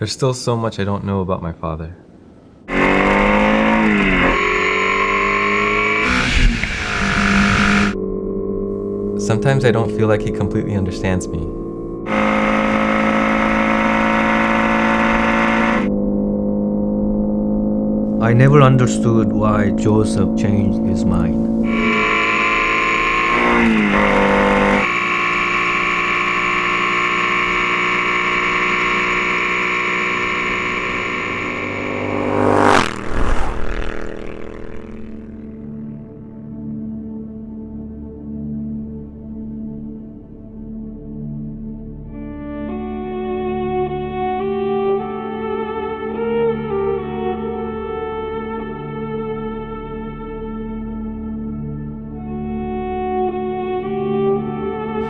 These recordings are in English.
There's still so much I don't know about my father. Sometimes I don't feel like he completely understands me. I never understood why Joseph changed his mind.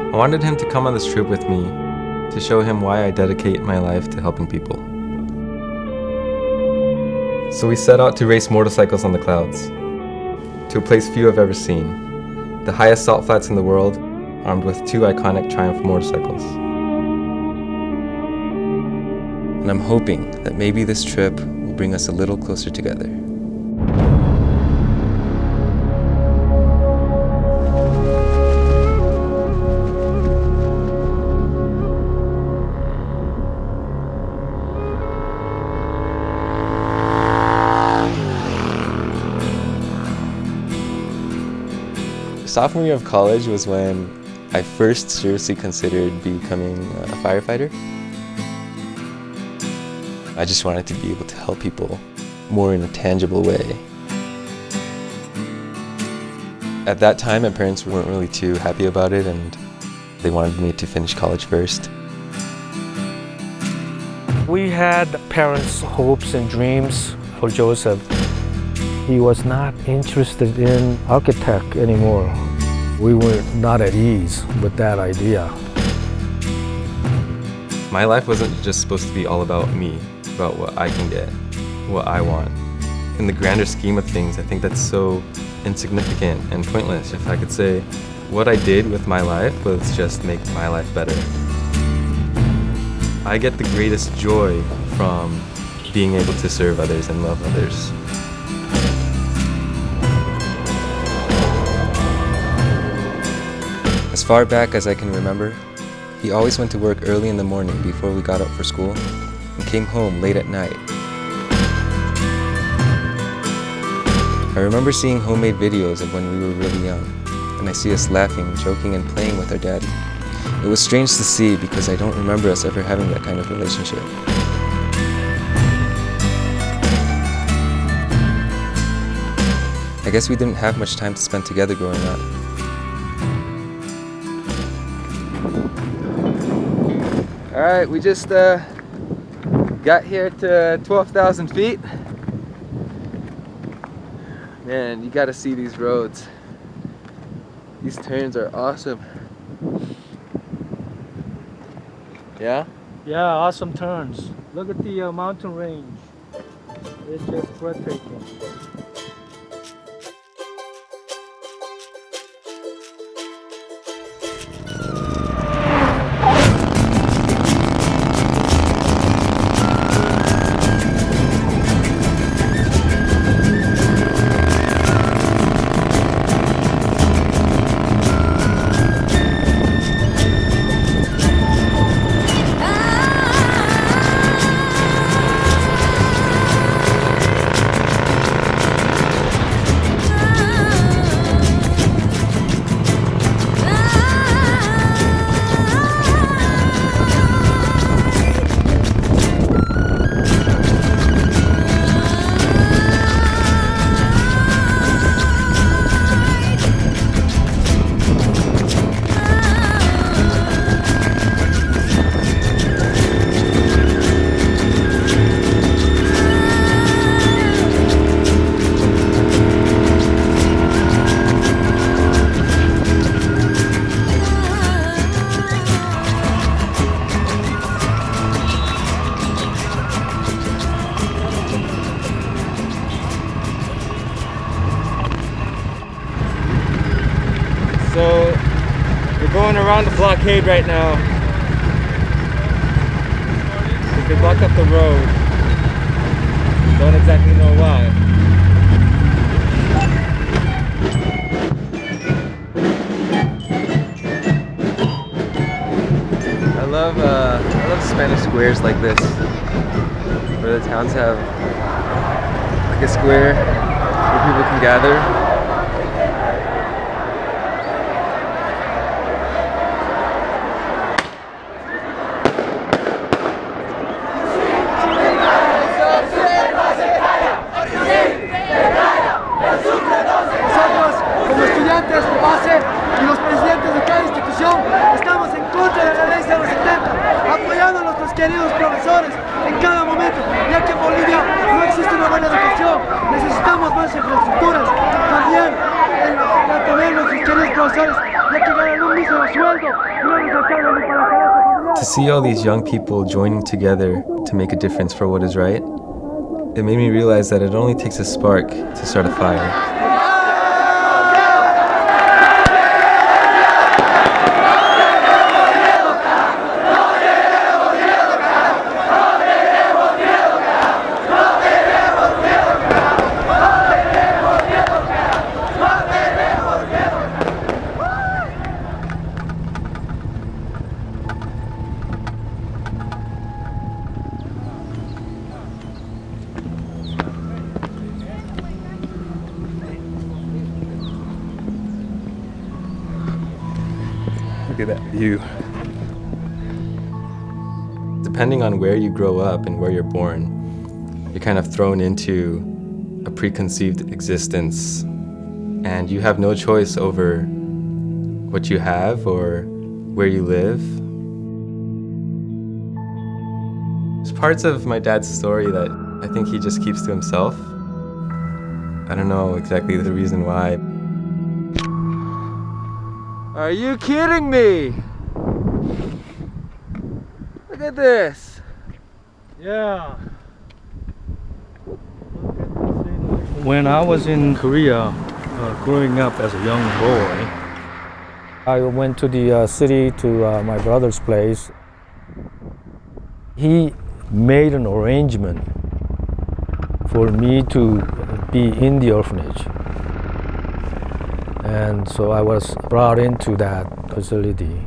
I wanted him to come on this trip with me to show him why I dedicate my life to helping people. So we set out to race motorcycles on the clouds, to a place few have ever seen, the highest salt flats in the world, armed with 2 iconic Triumph motorcycles. And I'm hoping that maybe this trip will bring us a little closer together. Sophomore year of college was when I first seriously considered becoming a firefighter. I just wanted to be able to help people more in a tangible way. At that time, my parents weren't really too happy about it, and they wanted me to finish college first. We had parents' hopes and dreams for Joseph. He was not interested in architect anymore. We were not at ease with that idea. My life wasn't just supposed to be all about me, about what I can get, what I want. In the grander scheme of things, I think that's so insignificant and pointless. If I could say, what I did with my life was just make my life better. I get the greatest joy from being able to serve others and love others. As far back as I can remember, he always went to work early in the morning before we got up for school and came home late at night. I remember seeing homemade videos of when we were really young, and I see us laughing, joking, and playing with our daddy. It was strange to see because I don't remember us ever having that kind of relationship. I guess we didn't have much time to spend together growing up. Alright, we just got here to 12,000 feet. Man, you gotta see these roads. These turns are awesome. Yeah? Yeah, awesome turns. Look at the mountain range. It's just breathtaking. So we're going around the blockade right now. because they blocked up the road. Don't exactly know why. I love Spanish squares like this, where the towns have like a square where people can gather. Queridos profesores, en cada momento, ya que en Bolivia no existe una buena educación, necesitamos más infraestructuras, también la tener nuestros queridos profesores, ya que ganan un mísero sueldo y no les alcanza ni para pagar familiares. To see all these young people joining together to make a difference for what is right, it made me realize that it only takes a spark to start a fire. Look at that view. Depending on where you grow up and where you're born, you're kind of thrown into a preconceived existence, and you have no choice over what you have or where you live. There's parts of my dad's story that I think he just keeps to himself. I don't know exactly the reason why. Are you kidding me? Look at this. Yeah. When I was in Korea, growing up as a young boy, I went to the city to my brother's place. He made an arrangement for me to be in the orphanage. And so I was brought into that facility.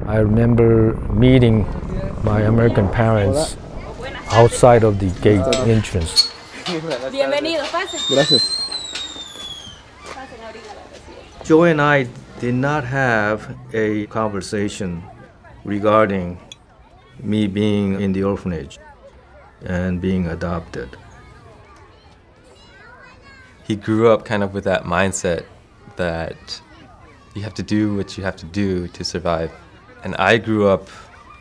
I remember meeting my American parents outside of the gate entrance. Bienvenido, pasen. Gracias. Joe and I did not have a conversation regarding me being in the orphanage and being adopted. He grew up kind of with that mindset that you have to do what you have to do to survive. And I grew up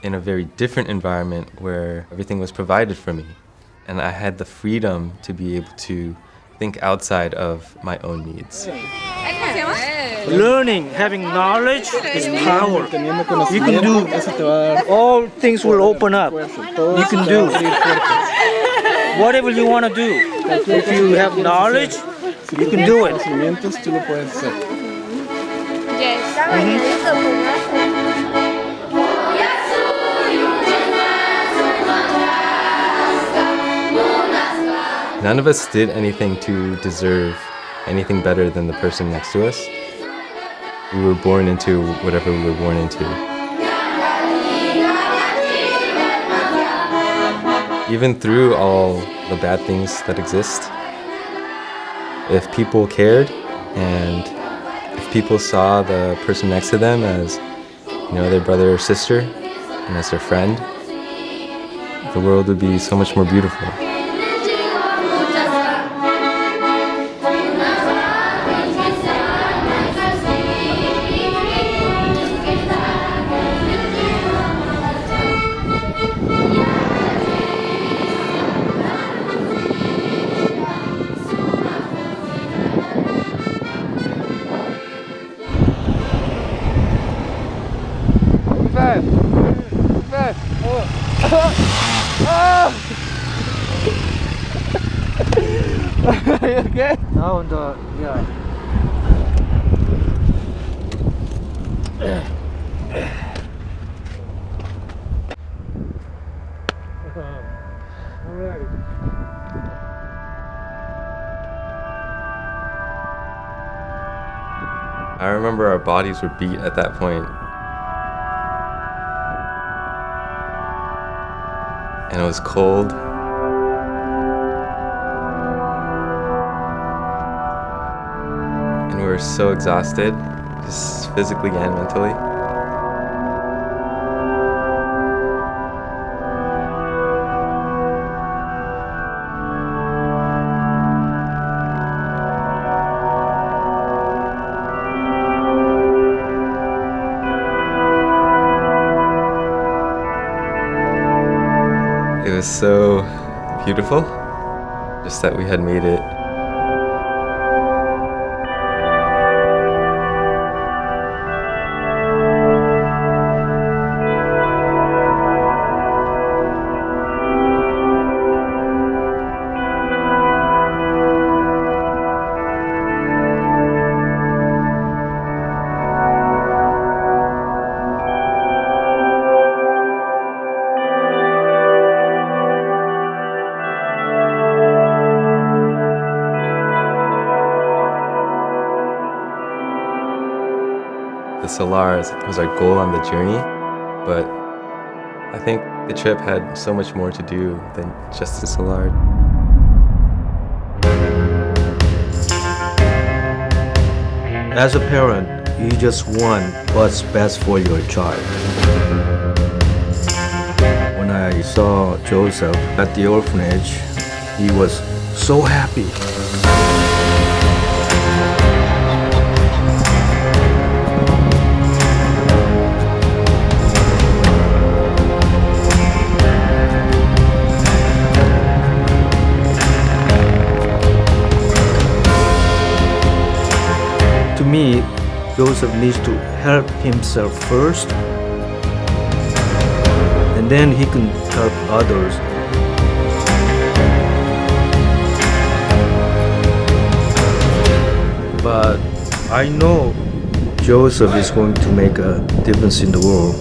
in a very different environment where everything was provided for me. And I had the freedom to be able to think outside of my own needs. Learning, having knowledge is power. You can do, all things will open up. You can do whatever you want to do. If you have knowledge, you can do it. None of us did anything to deserve anything better than the person next to us. We were born into whatever we were born into. Even through all the bad things that exist, if people cared and if people saw the person next to them as, you know, their brother or sister and as their friend, the world would be so much more beautiful. Are you okay? Now yeah. I remember our bodies were beat at that point. And it was cold. And we were so exhausted, just physically and mentally. It was so beautiful, just that we had made it. The Solars was our goal on the journey, but I think the trip had so much more to do than just the Solar. As a parent, you just want what's best for your child. When I saw Joseph at the orphanage, he was so happy. To me, Joseph needs to help himself first, and then he can help others. But I know Joseph is going to make a difference in the world.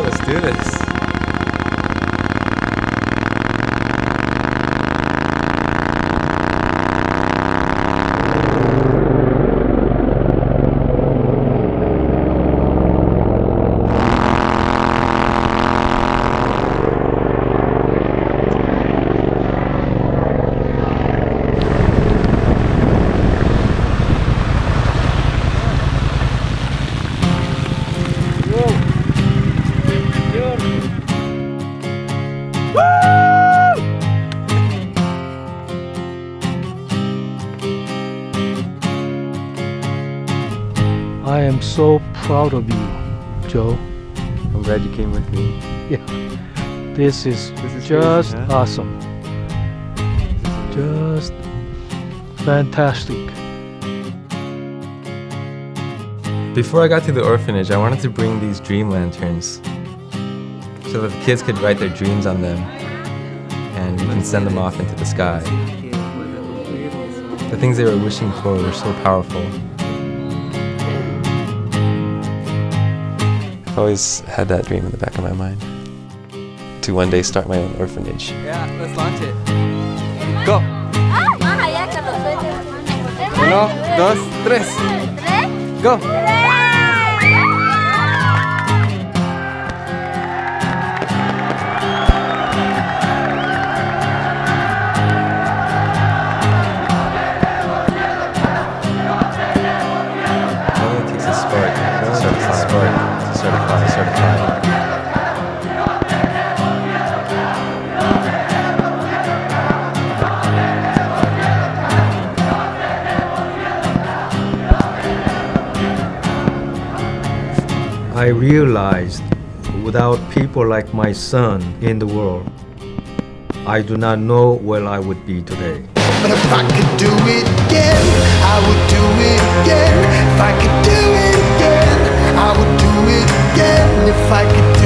Let's do this. I am so proud of you, Joe. I'm glad you came with me. Yeah, this is just crazy, huh? awesome. Just fantastic. Before I got to the orphanage, I wanted to bring these dream lanterns so that the kids could write their dreams on them and we can send them off into the sky. The things they were wishing for were so powerful. I've always had that dream in the back of my mind, to one day start my own orphanage. Yeah, let's launch it. Go! 1, 2, 3. Go! It only takes a spark to start a fire. realized without people like my son in the world, I do not know where I would be today. But if I could do it again, I would do it again. If I could do it again, I would do it again. If I could